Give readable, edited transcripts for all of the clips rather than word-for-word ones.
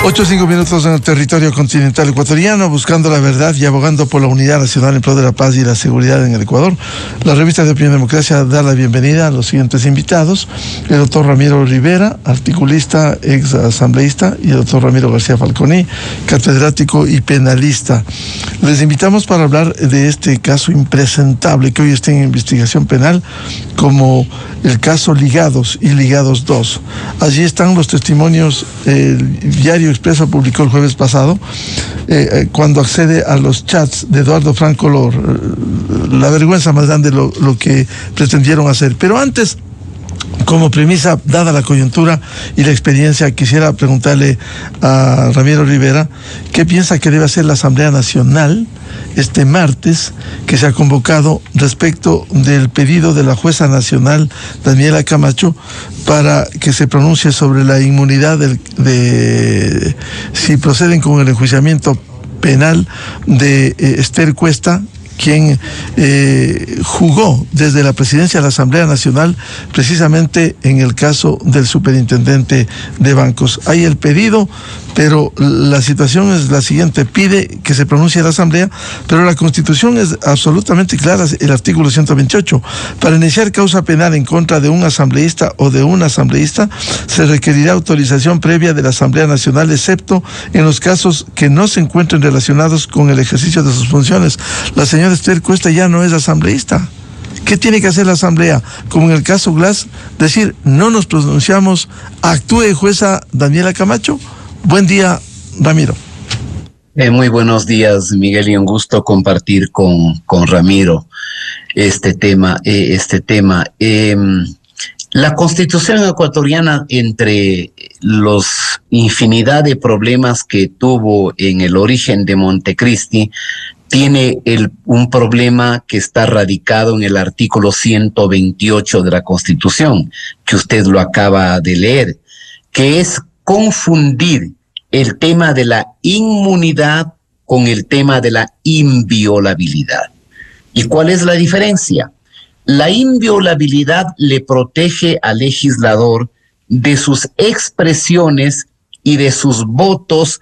8:05 en el territorio continental ecuatoriano, buscando la verdad y abogando por la unidad nacional en pro de la paz y la seguridad en el Ecuador. La revista de Opinión Democracia da la bienvenida a los siguientes invitados: el doctor Ramiro Rivera, articulista, ex asambleísta, y el doctor Ramiro García Falconi, catedrático y penalista. Les invitamos para hablar de este caso impresentable que hoy está en investigación penal, como el caso Ligados y Ligados 2. Allí están los testimonios. El Diario Expreso publicó el jueves pasado, cuando accede a los chats de Eduardo Franco, la vergüenza más grande, lo que pretendieron hacer. Pero antes, como premisa, dada la coyuntura y la experiencia, quisiera preguntarle a Ramiro Rivera qué piensa que debe hacer la Asamblea Nacional este martes, que se ha convocado respecto del pedido de la jueza nacional Daniela Camacho para que se pronuncie sobre la inmunidad si proceden con el enjuiciamiento penal de Esther Cuesta, quien jugó desde la presidencia de la Asamblea Nacional precisamente en el caso del superintendente de bancos. Hay el pedido, pero la situación es la siguiente: pide que se pronuncie la Asamblea, pero la Constitución es absolutamente clara, el artículo 128. Para iniciar causa penal en contra de un asambleísta o de una asambleísta, se requerirá autorización previa de la Asamblea Nacional, excepto en los casos que no se encuentren relacionados con el ejercicio de sus funciones. La señora Esther Cuesta ya no es asambleísta. ¿Qué tiene que hacer la Asamblea? Como en el caso Glass, decir: no nos pronunciamos, actúe jueza Daniela Camacho. Buen día, Ramiro. Muy buenos días, Miguel, y un gusto compartir con Ramiro este tema. La Constitución ecuatoriana, entre los infinidad de problemas que tuvo en el origen de Montecristi, tiene un problema que está radicado en el artículo 128 de la Constitución, que usted lo acaba de leer, que es confundir el tema de la inmunidad con el tema de la inviolabilidad. ¿Y cuál es la diferencia? La inviolabilidad le protege al legislador de sus expresiones y de sus votos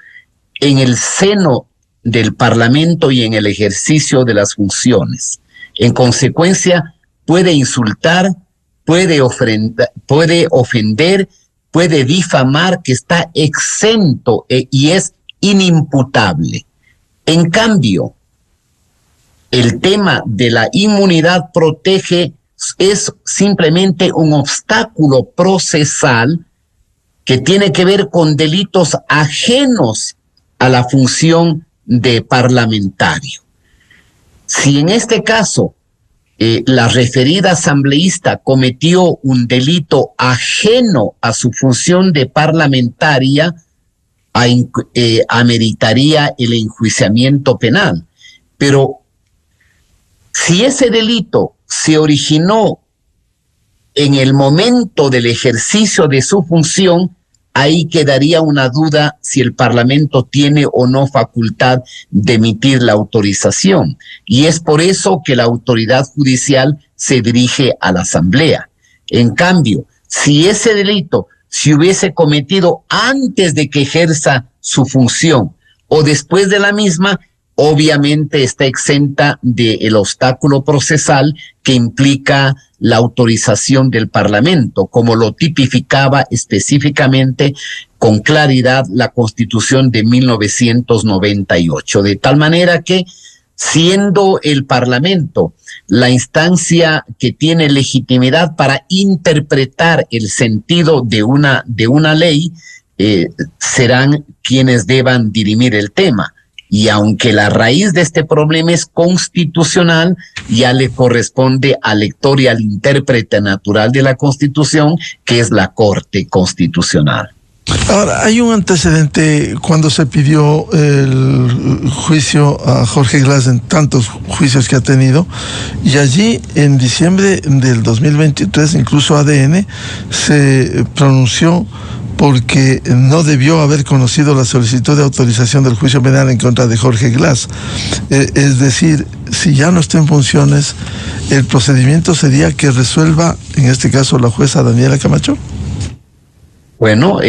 en el seno del Parlamento y en el ejercicio de las funciones. En consecuencia, puede insultar, puede ofender, puede difamar, que está exento y es inimputable. En cambio, el tema de la inmunidad protege, es simplemente un obstáculo procesal que tiene que ver con delitos ajenos a la función de parlamentario. Si en este caso la referida asambleísta cometió un delito ajeno a su función de parlamentaria, ameritaría el enjuiciamiento penal. Pero si ese delito se originó en el momento del ejercicio de su función, ahí quedaría una duda si el Parlamento tiene o no facultad de emitir la autorización. Y es por eso que la autoridad judicial se dirige a la Asamblea. En cambio, si ese delito se hubiese cometido antes de que ejerza su función o después de la misma, obviamente está exenta del obstáculo procesal que implica la autorización del Parlamento, como lo tipificaba específicamente con claridad la Constitución de 1998. De tal manera que, siendo el Parlamento la instancia que tiene legitimidad para interpretar el sentido de una ley, serán quienes deban dirimir el tema. Y aunque la raíz de este problema es constitucional, ya le corresponde al lector y al intérprete natural de la Constitución, que es la Corte Constitucional. Ahora, hay un antecedente cuando se pidió el juicio a Jorge Glass, en tantos juicios que ha tenido, y allí en diciembre del 2023 incluso ADN se pronunció porque no debió haber conocido la solicitud de autorización del juicio penal en contra de Jorge Glass. Es decir, si ya no está en funciones, el procedimiento sería que resuelva, en este caso, la jueza Daniela Camacho. Bueno,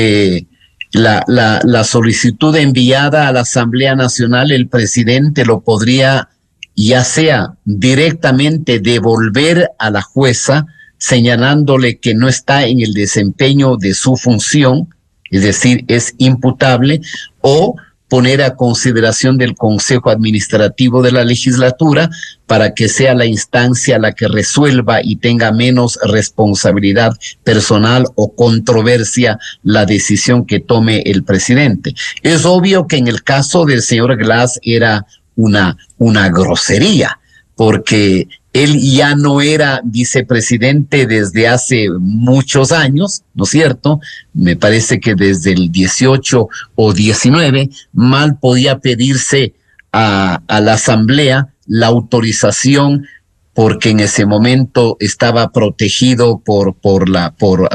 la solicitud enviada a la Asamblea Nacional, el presidente lo podría ya sea directamente devolver a la jueza, señalándole que no está en el desempeño de su función, es decir, es imputable, o poner a consideración del Consejo Administrativo de la Legislatura para que sea la instancia la que resuelva y tenga menos responsabilidad personal o controversia la decisión que tome el presidente. Es obvio que en el caso del señor Glass era una grosería, porque él ya no era vicepresidente desde hace muchos años, ¿no es cierto? Me parece que desde el 18 o 19, mal podía pedirse a la Asamblea la autorización, porque en ese momento estaba protegido por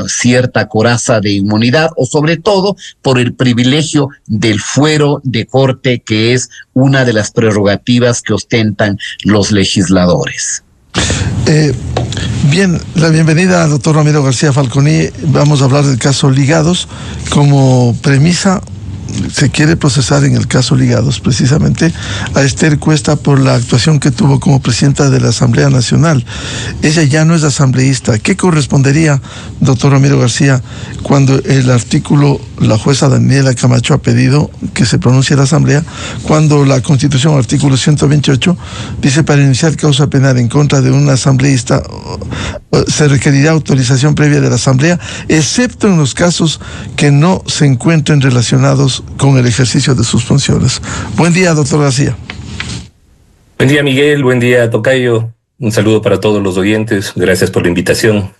cierta coraza de inmunidad, o sobre todo por el privilegio del fuero de corte, que es una de las prerrogativas que ostentan los legisladores. Bien, la bienvenida al doctor Ramiro García Falconi. Vamos a hablar del caso Ligados. Como premisa, se quiere procesar en el caso Ligados precisamente a Esther Cuesta por la actuación que tuvo como presidenta de la Asamblea Nacional. Ella ya no es asambleísta. ¿Qué correspondería, doctor Ramiro García, cuando el artículo, la jueza Daniela Camacho ha pedido que se pronuncie la Asamblea, cuando la Constitución, artículo 128, dice: para iniciar causa penal en contra de un asambleísta se requerirá autorización previa de la Asamblea, excepto en los casos que no se encuentren relacionados con el ejercicio de sus funciones? Buen día, doctor García. Buen día, Miguel. Buen día, tocayo. Un saludo para todos los oyentes. Gracias por la invitación.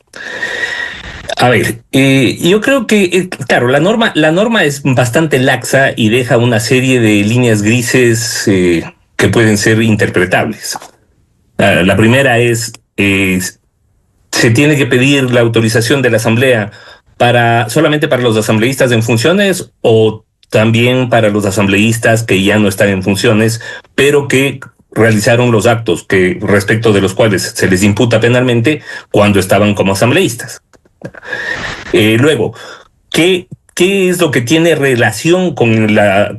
A ver, yo creo que, claro, la norma es bastante laxa y deja una serie de líneas grises que pueden ser interpretables. La primera es, se tiene que pedir la autorización de la Asamblea solamente para los asambleístas en funciones, o también para los asambleístas que ya no están en funciones, pero que realizaron los actos que respecto de los cuales se les imputa penalmente cuando estaban como asambleístas. Luego, ¿qué es lo que tiene relación con la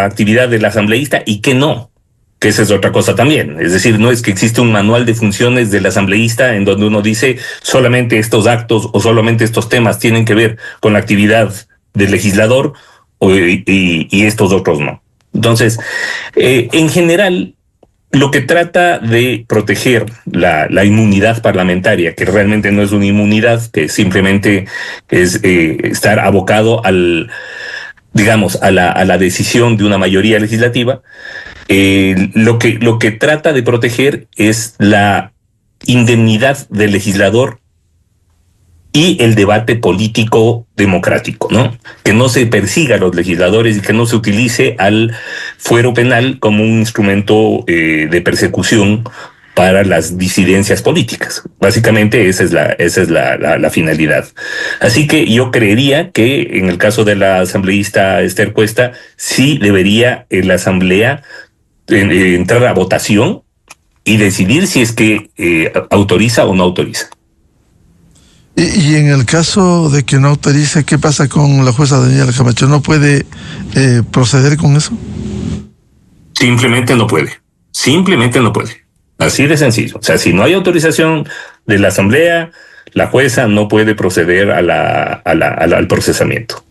actividad del asambleísta y qué no? Que esa es otra cosa también. Es decir, no es que existe un manual de funciones del asambleísta en donde uno dice solamente estos actos o solamente estos temas tienen que ver con la actividad del legislador y estos otros no. Entonces, en general, lo que trata de proteger la inmunidad parlamentaria, que realmente no es una inmunidad, que simplemente es estar abocado a la decisión de una mayoría legislativa, lo que trata de proteger es la indemnidad del legislador y el debate político democrático, ¿no? Que no se persiga a los legisladores y que no se utilice al fuero penal como un instrumento de persecución para las disidencias políticas. Básicamente esa es la finalidad. Así que yo creería que en el caso de la asambleísta Esther Cuesta, sí debería la Asamblea entrar a votación y decidir si es que autoriza o no autoriza. Y en el caso de que no autorice, ¿qué pasa con la jueza Daniela Camacho? ¿No puede proceder con eso? Simplemente no puede. Simplemente no puede. Así de sencillo. O sea, si no hay autorización de la Asamblea, la jueza no puede proceder al procesamiento.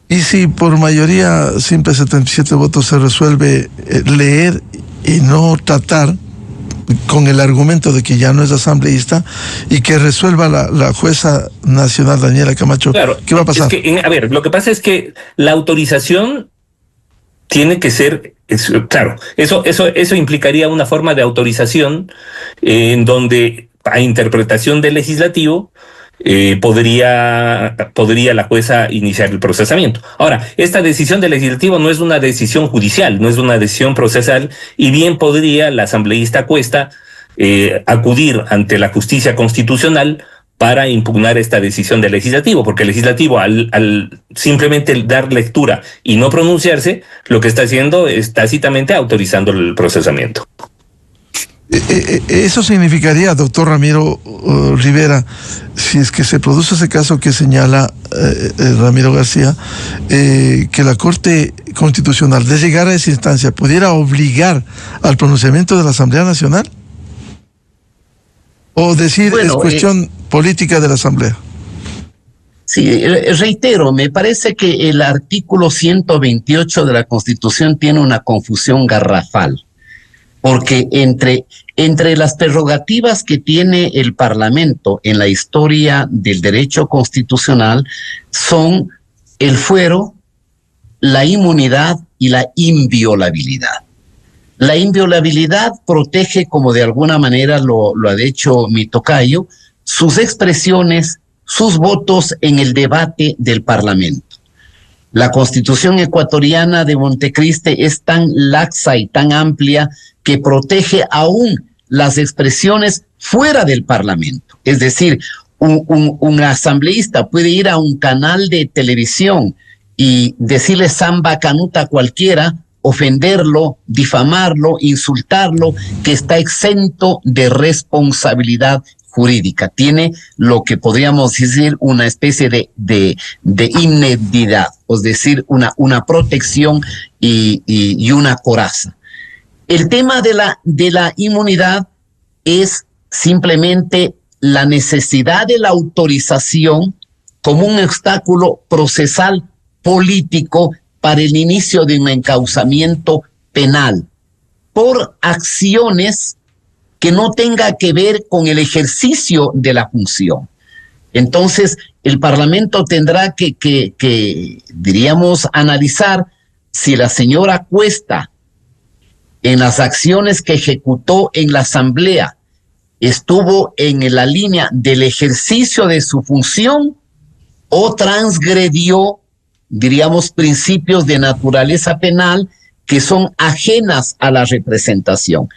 Y si por mayoría simple 77 votos se resuelve leer y no tratar, con el argumento de que ya no es asambleísta, y que resuelva la jueza nacional Daniela Camacho, claro, ¿qué va a pasar? A ver, lo que pasa es que la autorización tiene que ser, claro, eso implicaría una forma de autorización en donde, a interpretación del legislativo, podría la jueza iniciar el procesamiento. Ahora, esta decisión del legislativo no es una decisión judicial, no es una decisión procesal, y bien podría la asambleísta Cuesta acudir ante la justicia constitucional para impugnar esta decisión del legislativo, porque el legislativo, al simplemente dar lectura y no pronunciarse, lo que está haciendo es tácitamente autorizando el procesamiento. Eso significaría, doctor Ramiro Rivera, si es que se produce ese caso que señala Ramiro García, que la Corte Constitucional, de llegar a esa instancia, pudiera obligar al pronunciamiento de la Asamblea Nacional? ¿O decir es cuestión política de la Asamblea? Sí, reitero, me parece que el artículo 128 de la Constitución tiene una confusión garrafal, porque entre las prerrogativas que tiene el Parlamento en la historia del derecho constitucional son el fuero, la inmunidad y la inviolabilidad. La inviolabilidad protege, como de alguna manera lo ha dicho mi tocayo, sus expresiones, sus votos en el debate del Parlamento. La Constitución ecuatoriana de Montecristi es tan laxa y tan amplia que protege aún las expresiones fuera del Parlamento. Es decir, un asambleísta puede ir a un canal de televisión y decirle samba canuta a cualquiera, ofenderlo, difamarlo, insultarlo, que está exento de responsabilidad jurídica. Tiene lo que podríamos decir una especie de indemnidad, es decir, una protección y una coraza. El tema de la inmunidad es simplemente la necesidad de la autorización como un obstáculo procesal político para el inicio de un encauzamiento penal por acciones que no tenga que ver con el ejercicio de la función. Entonces, el Parlamento tendrá que diríamos, analizar si la señora Cuesta, en las acciones que ejecutó en la Asamblea, estuvo en la línea del ejercicio de su función o transgredió, diríamos, principios de naturaleza penal que son ajenas a la representación.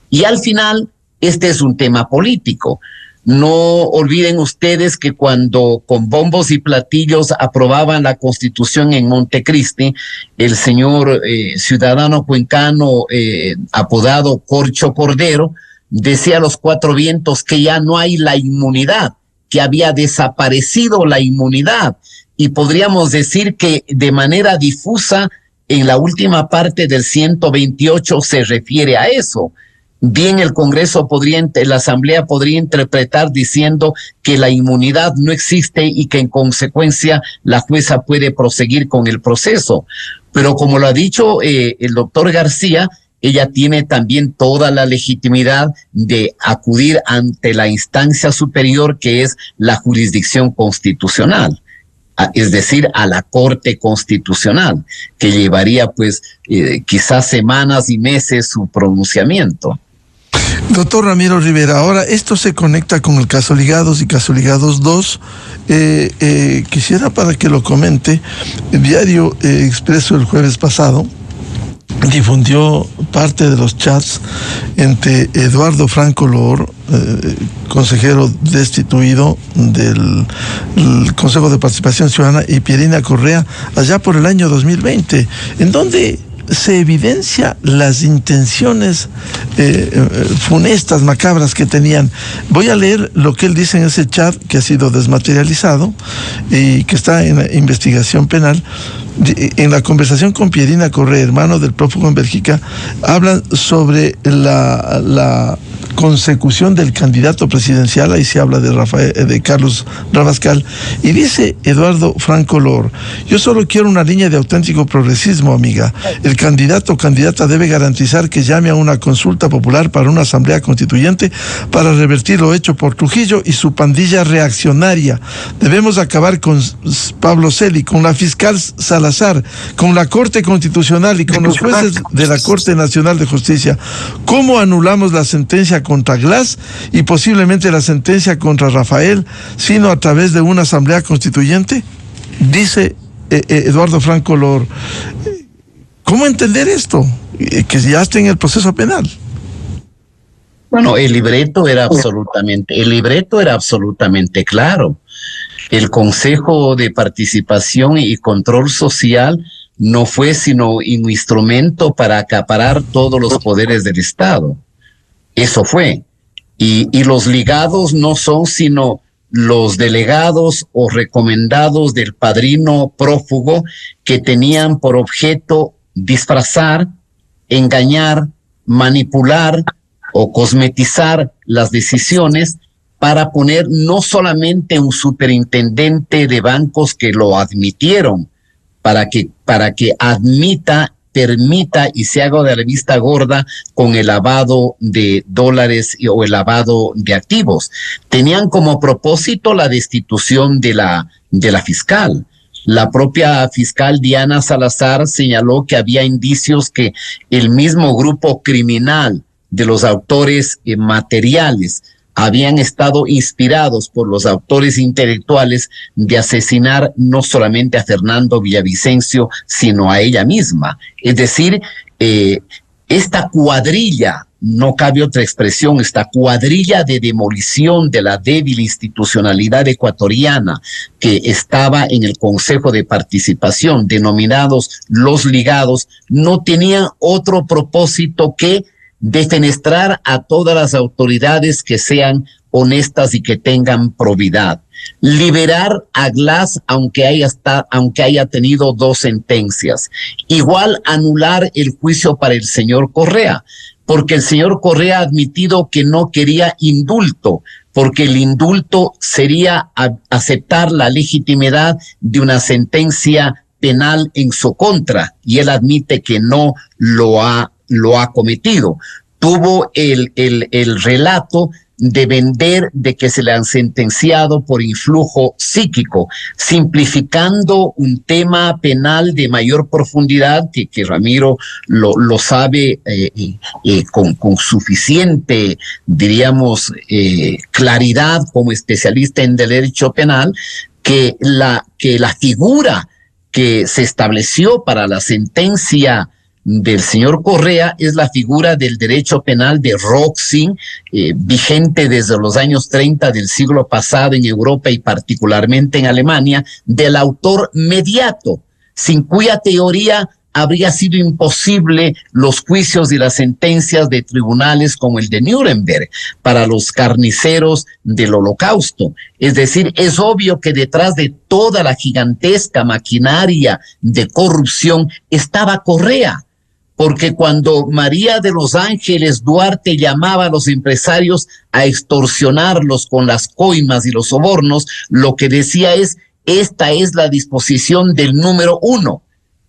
Y al final, este es un tema político. No olviden ustedes que cuando con bombos y platillos aprobaban la Constitución en Montecristi, el señor ciudadano cuencano apodado Corcho Cordero decía a los cuatro vientos que ya no hay la inmunidad, que había desaparecido la inmunidad. Y podríamos decir que de manera difusa en la última parte del 128 se refiere a eso. Bien, el Congreso la Asamblea podría interpretar diciendo que la inmunidad no existe y que en consecuencia la jueza puede proseguir con el proceso. Pero como lo ha dicho el doctor García, ella tiene también toda la legitimidad de acudir ante la instancia superior que es la jurisdicción constitucional. Es decir, a la Corte Constitucional, que llevaría pues quizás semanas y meses su pronunciamiento. Doctor Ramiro Rivera, ahora esto se conecta con el caso Ligados y caso Ligados 2. Quisiera para que lo comente. El diario Expreso el jueves pasado difundió parte de los chats entre Eduardo Franco Lor, consejero destituido del Consejo de Participación Ciudadana, y Pierina Correa, allá por el año 2020, en donde se evidencia las intenciones funestas, macabras que tenían. Voy a leer lo que él dice en ese chat que ha sido desmaterializado y que está en la investigación penal. En la conversación con Pierina Correa, hermano del prófugo en Bélgica, hablan sobre la consecución del candidato presidencial. Ahí se habla de Carlos Rabascal, y dice Eduardo Franco Lor: yo solo quiero una línea de auténtico progresismo, amiga. El candidato o candidata debe garantizar que llame a una consulta popular para una asamblea constituyente para revertir lo hecho por Trujillo y su pandilla reaccionaria. Debemos acabar con Pablo Celi, con la fiscal Salazar, con la Corte Constitucional y con los jueces de la Corte Nacional de Justicia. ¿Cómo anulamos la sentencia contra Glass y posiblemente la sentencia contra Rafael, sino a través de una asamblea constituyente? Dice Eduardo Franco Lor. ¿Cómo entender esto? Que ya está en el proceso penal. Bueno, el libreto era absolutamente claro. El Consejo de Participación y Control Social no fue sino un instrumento para acaparar todos los poderes del Estado. Eso fue. Y los ligados no son sino los delegados o recomendados del padrino prófugo que tenían por objeto disfrazar, engañar, manipular o cosmetizar las decisiones para poner no solamente un superintendente de bancos que lo admitieron, para que admita, permita y se haga de la vista gorda con el lavado de dólares o el lavado de activos. Tenían como propósito la destitución de la fiscal. La propia fiscal Diana Salazar señaló que había indicios que el mismo grupo criminal de los autores materiales habían estado inspirados por los autores intelectuales de asesinar no solamente a Fernando Villavicencio, sino a ella misma. Es decir, esta cuadrilla, no cabe otra expresión, esta cuadrilla de demolición de la débil institucionalidad ecuatoriana que estaba en el Consejo de Participación, denominados los ligados, no tenían otro propósito que defenestrar a todas las autoridades que sean honestas y que tengan probidad. Liberar a Glass aunque haya tenido 2 sentencias. Igual anular el juicio para el señor Correa, porque el señor Correa ha admitido que no quería indulto, porque el indulto sería aceptar la legitimidad de una sentencia penal en su contra, y él admite que no lo ha cometido. Tuvo el relato de vender de que se le han sentenciado por influjo psíquico, simplificando un tema penal de mayor profundidad que Ramiro lo sabe con suficiente, diríamos, claridad como especialista en derecho penal, que la figura que se estableció para la sentencia del señor Correa es la figura del derecho penal de Roxin, vigente desde los años 30 del siglo pasado en Europa y particularmente en Alemania, del autor mediato, sin cuya teoría habría sido imposible los juicios y las sentencias de tribunales como el de Nuremberg para los carniceros del Holocausto. Es decir, es obvio que detrás de toda la gigantesca maquinaria de corrupción estaba Correa, porque cuando María de los Ángeles Duarte llamaba a los empresarios a extorsionarlos con las coimas y los sobornos, lo que decía es: esta es la disposición del número 1.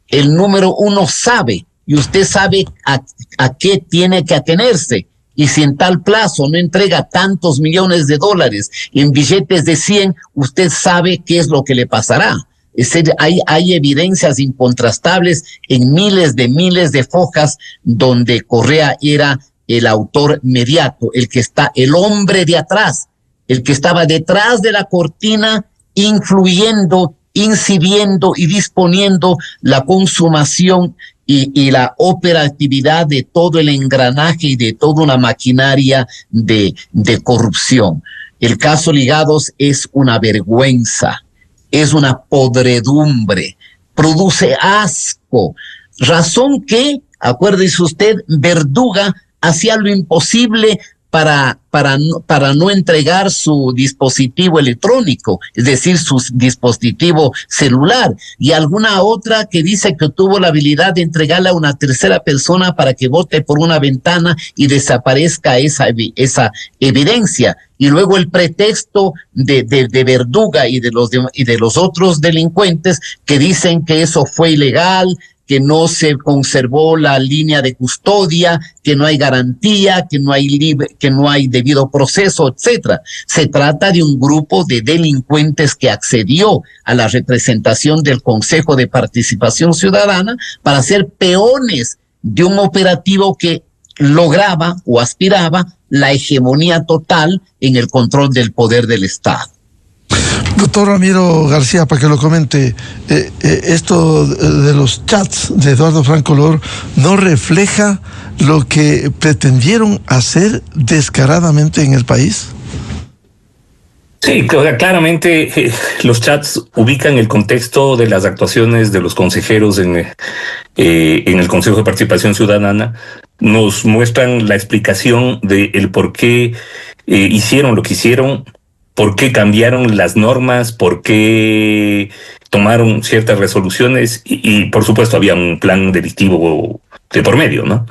El número 1 sabe, y usted sabe a qué tiene que atenerse. Y si en tal plazo no entrega tantos millones de dólares en billetes de 100, usted sabe qué es lo que le pasará. Es decir, hay evidencias incontrastables en miles de fojas donde Correa era el autor mediato, el hombre de atrás, el que estaba detrás de la cortina, influyendo, incidiendo y disponiendo la consumación y la operatividad de todo el engranaje y de toda una maquinaria de corrupción. El caso Ligados es una vergüenza, es una podredumbre, produce asco, razón que, acuérdese usted, Verduga hacía lo imposible para no entregar su dispositivo electrónico, es decir, su dispositivo celular, y alguna otra que dice que tuvo la habilidad de entregarle a una tercera persona para que bote por una ventana y desaparezca esa evidencia. Y luego el pretexto de Verduga y de los otros delincuentes que dicen que eso fue ilegal, que no se conservó la línea de custodia, que no hay garantía, que no hay debido proceso, etcétera. Se trata de un grupo de delincuentes que accedió a la representación del Consejo de Participación Ciudadana para ser peones de un operativo que lograba o aspiraba la hegemonía total en el control del poder del Estado. Doctor Ramiro García, para que lo comente, esto de los chats de Eduardo Franco Lor no refleja lo que pretendieron hacer descaradamente en el país. Sí, claramente los chats ubican el contexto de las actuaciones de los consejeros en el Consejo de Participación Ciudadana, nos muestran la explicación del por qué hicieron lo que hicieron. por qué cambiaron las normas, por qué tomaron ciertas resoluciones y por supuesto había un plan delictivo de por medio, ¿no?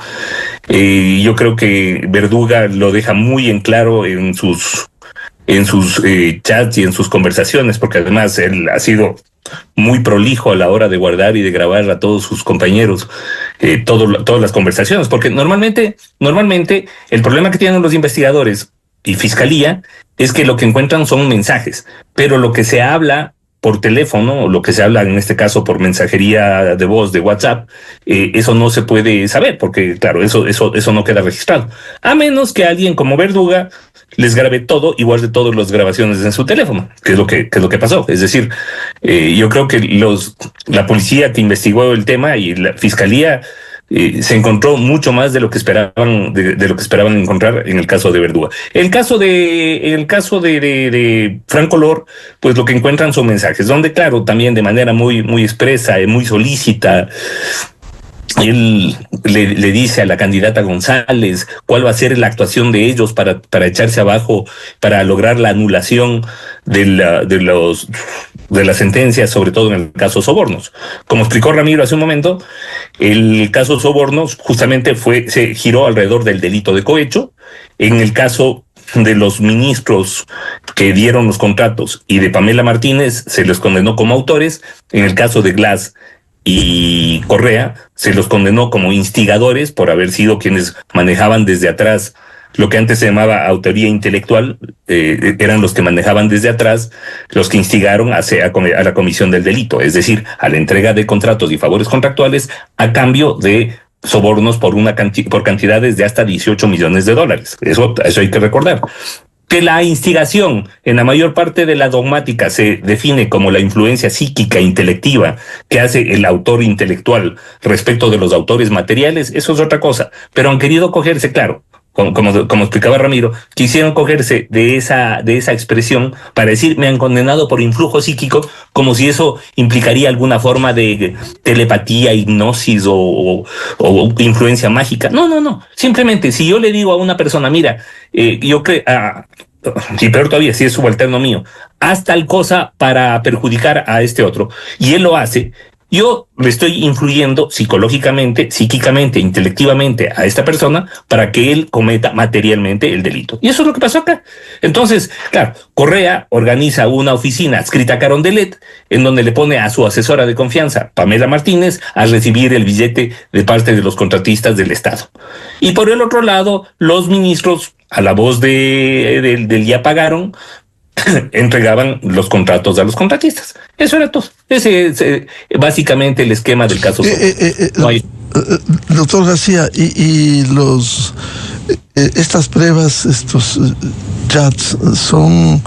Yo creo que Verduga lo deja muy en claro en sus chats y en sus conversaciones, porque además él ha sido muy prolijo a la hora de guardar y de grabar a todos sus compañeros todas las conversaciones, porque normalmente el problema que tienen los investigadores y fiscalía es que lo que encuentran son mensajes, pero lo que se habla por teléfono, o lo que se habla en este caso por mensajería de voz de WhatsApp, eso no se puede saber, porque claro, eso no queda registrado. A menos que alguien como Verduga les grabe todo y guarde todas las grabaciones en su teléfono, que es lo que pasó. Es decir, yo creo que la policía que investigó el tema y la fiscalía se encontró mucho más de lo que esperaban, de lo que esperaban encontrar en el caso de Verduga. El caso de Franco Lor, pues lo que encuentran son mensajes, donde claro, también de manera muy, muy expresa y muy solícita, él le dice a la candidata González cuál va a ser la actuación de ellos para echarse abajo, para lograr la anulación de las sentencias, sobre todo en el caso Sobornos. Como explicó Ramiro hace un momento, el caso Sobornos justamente se giró alrededor del delito de cohecho. En el caso de los ministros que dieron los contratos y de Pamela Martínez, se les condenó como autores. En el caso de Glass y Correa, se los condenó como instigadores por haber sido quienes manejaban desde atrás lo que antes se llamaba autoría intelectual. Eran los que manejaban desde atrás, los que instigaron a la comisión del delito, es decir, a la entrega de contratos y favores contractuales a cambio de sobornos por cantidades de hasta $18 millones. Eso hay que recordar. Que la instigación en la mayor parte de la dogmática se define como la influencia psíquica intelectiva que hace el autor intelectual respecto de los autores materiales, eso es otra cosa. Pero han querido cogerse, claro, como explicaba Ramiro, quisieron cogerse de esa expresión para decir me han condenado por influjo psíquico, como si eso implicaría alguna forma de telepatía, hipnosis o influencia mágica. No. Simplemente, si yo le digo a una persona, mira, yo creo, y peor todavía, si es subalterno mío, haz tal cosa para perjudicar a este otro, y él lo hace, yo le estoy influyendo psicológicamente, psíquicamente, intelectivamente a esta persona para que él cometa materialmente el delito. Y eso es lo que pasó acá. Entonces, claro, Correa organiza una oficina adscrita a Carondelet, en donde le pone a su asesora de confianza, Pamela Martínez, a recibir el billete de parte de los contratistas del Estado. Y por el otro lado, los ministros, a la voz del ya pagaron, entregaban los contratos a los contratistas. Eso era todo. Ese básicamente el esquema del caso. Doctor García, y estas pruebas, estos chats, son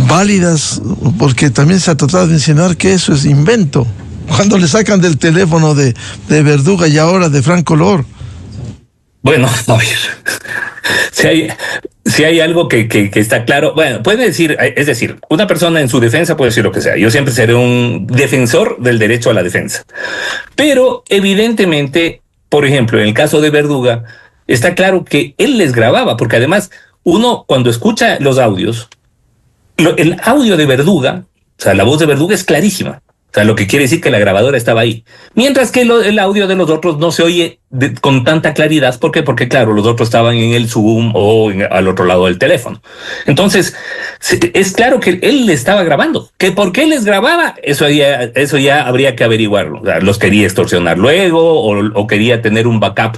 válidas, porque también se ha tratado de insinuar que eso es invento. Cuando le sacan del teléfono de Verduga y ahora de Franco Lor. Bueno, a ver, si hay algo que está claro, bueno, puede decir, es decir, una persona en su defensa puede decir lo que sea. Yo siempre seré un defensor del derecho a la defensa. Pero evidentemente, por ejemplo, en el caso de Verduga, está claro que él les grababa, porque además uno cuando escucha los audios, el audio de Verduga, o sea, la voz de Verduga es clarísima. O sea, lo que quiere decir que la grabadora estaba ahí. Mientras que el audio de los otros no se oye con tanta claridad. ¿Por qué? Porque, claro, los otros estaban en el Zoom o al otro lado del teléfono. Entonces, es claro que él le estaba grabando. ¿Que por qué les grababa? Eso ya habría que averiguarlo. O sea, los quería extorsionar luego o quería tener un backup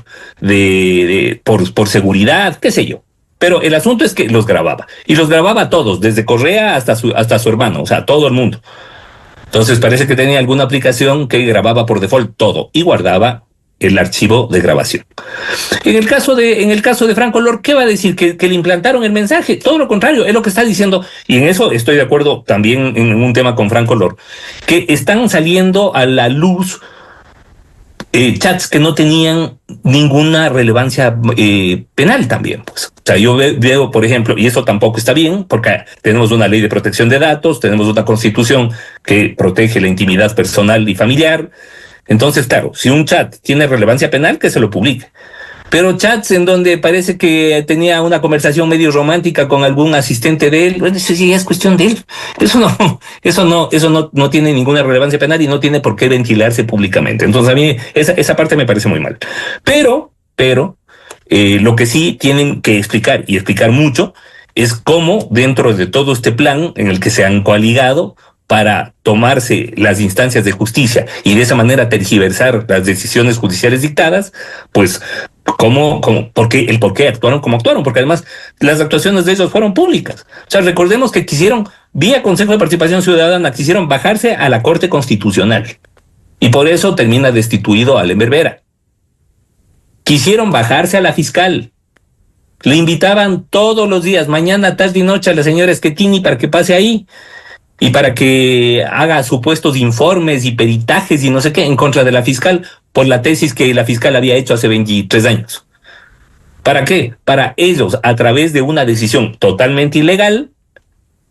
por seguridad, qué sé yo. Pero el asunto es que los grababa. Y los grababa a todos, desde Correa hasta su hermano, o sea, todo el mundo. Entonces parece que tenía alguna aplicación que grababa por default todo y guardaba el archivo de grabación. En el caso de Franco Lor, ¿qué va a decir? ¿Que le implantaron el mensaje? Todo lo contrario, es lo que está diciendo, y en eso estoy de acuerdo también en un tema con Franco Lor, que están saliendo a la luz chats que no tenían ninguna relevancia penal también, pues. O sea, yo veo, por ejemplo, y eso tampoco está bien, porque tenemos una ley de protección de datos, tenemos una constitución que protege la intimidad personal y familiar. Entonces, claro, si un chat tiene relevancia penal, que se lo publique. pero chats en donde parece que tenía una conversación medio romántica con algún asistente de él, bueno, eso sí es cuestión de él. Eso no tiene ninguna relevancia penal y no tiene por qué ventilarse públicamente. Entonces a mí esa parte me parece muy mal. Pero lo que sí tienen que explicar, y explicar mucho, es cómo dentro de todo este plan en el que se han coaligado para tomarse las instancias de justicia y de esa manera tergiversar las decisiones judiciales dictadas, pues por qué actuaron como actuaron, porque además las actuaciones de ellos fueron públicas. O sea, recordemos que quisieron, vía Consejo de Participación Ciudadana, quisieron bajarse a la Corte Constitucional y por eso termina destituido Alem Vera. Quisieron bajarse a la fiscal. Le invitaban todos los días, mañana, tarde y noche, a la señora Schettini para que pase ahí y para que haga supuestos informes y peritajes y no sé qué en contra de la fiscal por la tesis que la fiscal había hecho hace 23 años. ¿Para qué? Para ellos, a través de una decisión totalmente ilegal,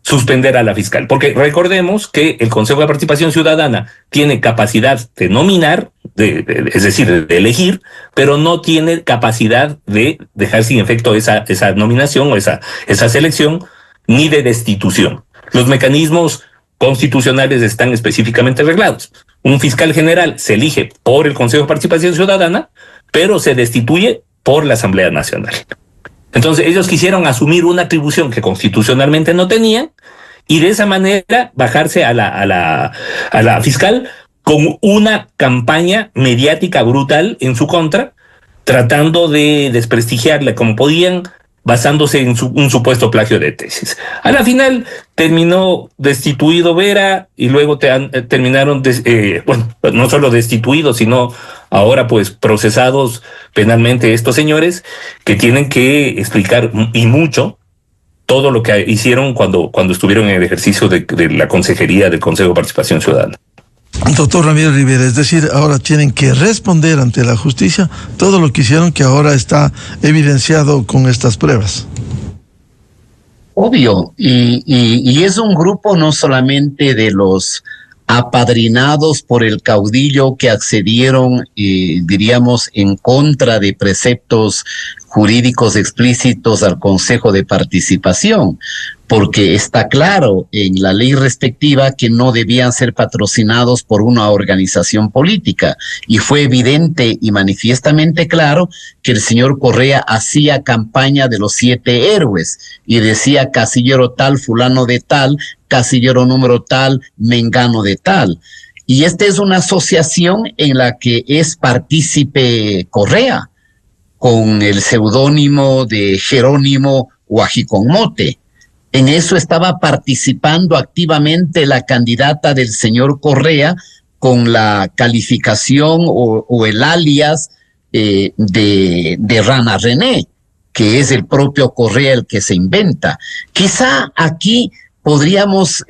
suspender a la fiscal. Porque recordemos que el Consejo de Participación Ciudadana tiene capacidad de nominar, es decir, de elegir, pero no tiene capacidad de dejar sin efecto esa nominación o esa selección, ni de destitución. Los mecanismos constitucionales están específicamente reglados. Un fiscal general se elige por el Consejo de Participación Ciudadana, pero se destituye por la Asamblea Nacional. Entonces ellos quisieron asumir una atribución que constitucionalmente no tenían y de esa manera bajarse a la fiscal con una campaña mediática brutal en su contra, tratando de desprestigiarla como podían, basándose en un supuesto plagio de tesis. A la final terminó destituido Vera y luego terminaron, no solo destituidos, sino ahora pues procesados penalmente estos señores que tienen que explicar y mucho todo lo que hicieron cuando estuvieron en el ejercicio de la consejería del Consejo de Participación Ciudadana. Doctor Ramiro Rivera, es decir, ahora tienen que responder ante la justicia todo lo que hicieron, que ahora está evidenciado con estas pruebas. Obvio, y es un grupo no solamente de los apadrinados por el caudillo que accedieron, diríamos, en contra de preceptos jurídicos explícitos al Consejo de Participación, porque está claro en la ley respectiva que no debían ser patrocinados por una organización política, y fue evidente y manifiestamente claro que el señor Correa hacía campaña de los 7 héroes y decía casillero tal, fulano de tal, casillero número tal, mengano de tal. Y esta es una asociación en la que es partícipe Correa, con el seudónimo de Jerónimo Huajiconmote. En eso estaba participando activamente la candidata del señor Correa con la calificación o el alias de Rana René, que es el propio Correa el que se inventa. Quizá aquí podríamos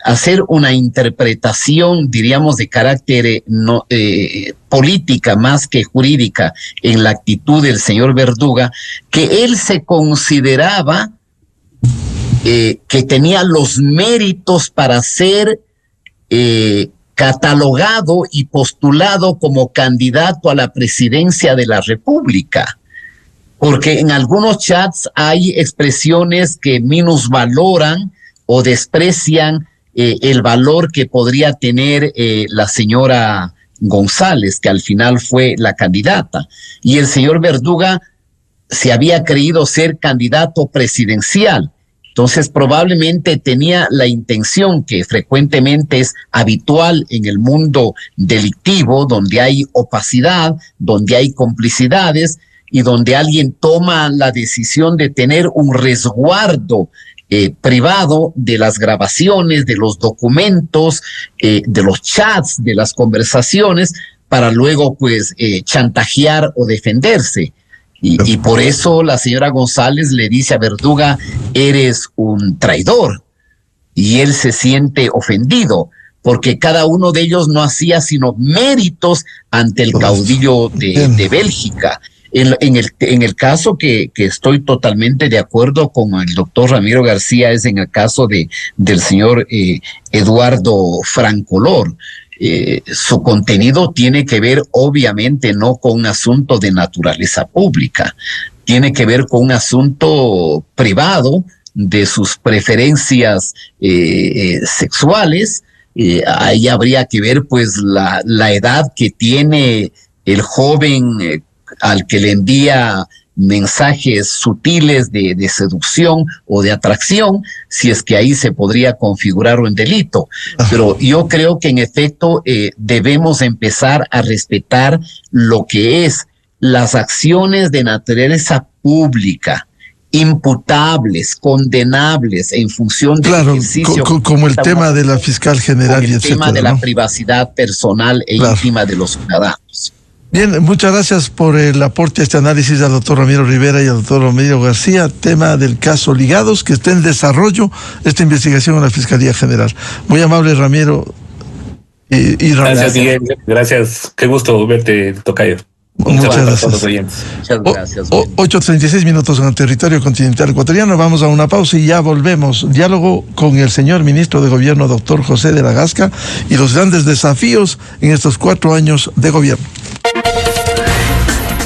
hacer una interpretación, diríamos, de carácter política más que jurídica en la actitud del señor Verduga, que él se consideraba que tenía los méritos para ser catalogado y postulado como candidato a la presidencia de la República, porque en algunos chats hay expresiones que minusvaloran o desprecian el valor que podría tener la señora González, que al final fue la candidata, y el señor Verduga se había creído ser candidato presidencial. Entonces probablemente tenía la intención, que frecuentemente es habitual en el mundo delictivo, donde hay opacidad, donde hay complicidades y donde alguien toma la decisión de tener un resguardo privado de las grabaciones, de los documentos, de los chats, de las conversaciones, para luego pues chantajear o defenderse. Y por eso la señora González le dice a Verduga, eres un traidor. Y él se siente ofendido, porque cada uno de ellos no hacía sino méritos ante el caudillo de Bélgica. En el caso que estoy totalmente de acuerdo con el doctor Ramiro García es en el caso del señor Eduardo Francolor. su contenido tiene que ver obviamente no con un asunto de naturaleza pública, tiene que ver con un asunto privado de sus preferencias sexuales. Ahí habría que ver pues la edad que tiene el joven al que le envía mensajes sutiles de seducción o de atracción, si es que ahí se podría configurar un delito. Pero yo creo que en efecto debemos empezar a respetar lo que es las acciones de naturaleza pública, imputables, condenables en función del ejercicio. Como el tema de la fiscal general y el etcétera, tema de la privacidad personal e íntima de los ciudadanos. Bien, muchas gracias por el aporte a este análisis al doctor Ramiro Rivera y al doctor Ramiro García, tema del caso Ligados, que está en desarrollo esta investigación en la Fiscalía General. Muy amable, Ramiro y Ramiro. Gracias, Miguel. Gracias. Qué gusto verte, tocayo. Muchas gracias. Muchas gracias. 8:36 minutos en el territorio continental ecuatoriano. Vamos a una pausa y ya volvemos. Diálogo con el señor ministro de Gobierno, doctor José de la Gasca, y los grandes desafíos en estos 4 años de gobierno.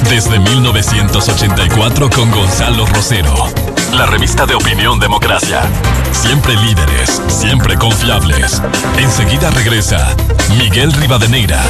Desde 1984 con Gonzalo Rosero. La revista de opinión Democracia. Siempre líderes, siempre confiables. Enseguida regresa Miguel Rivadeneira.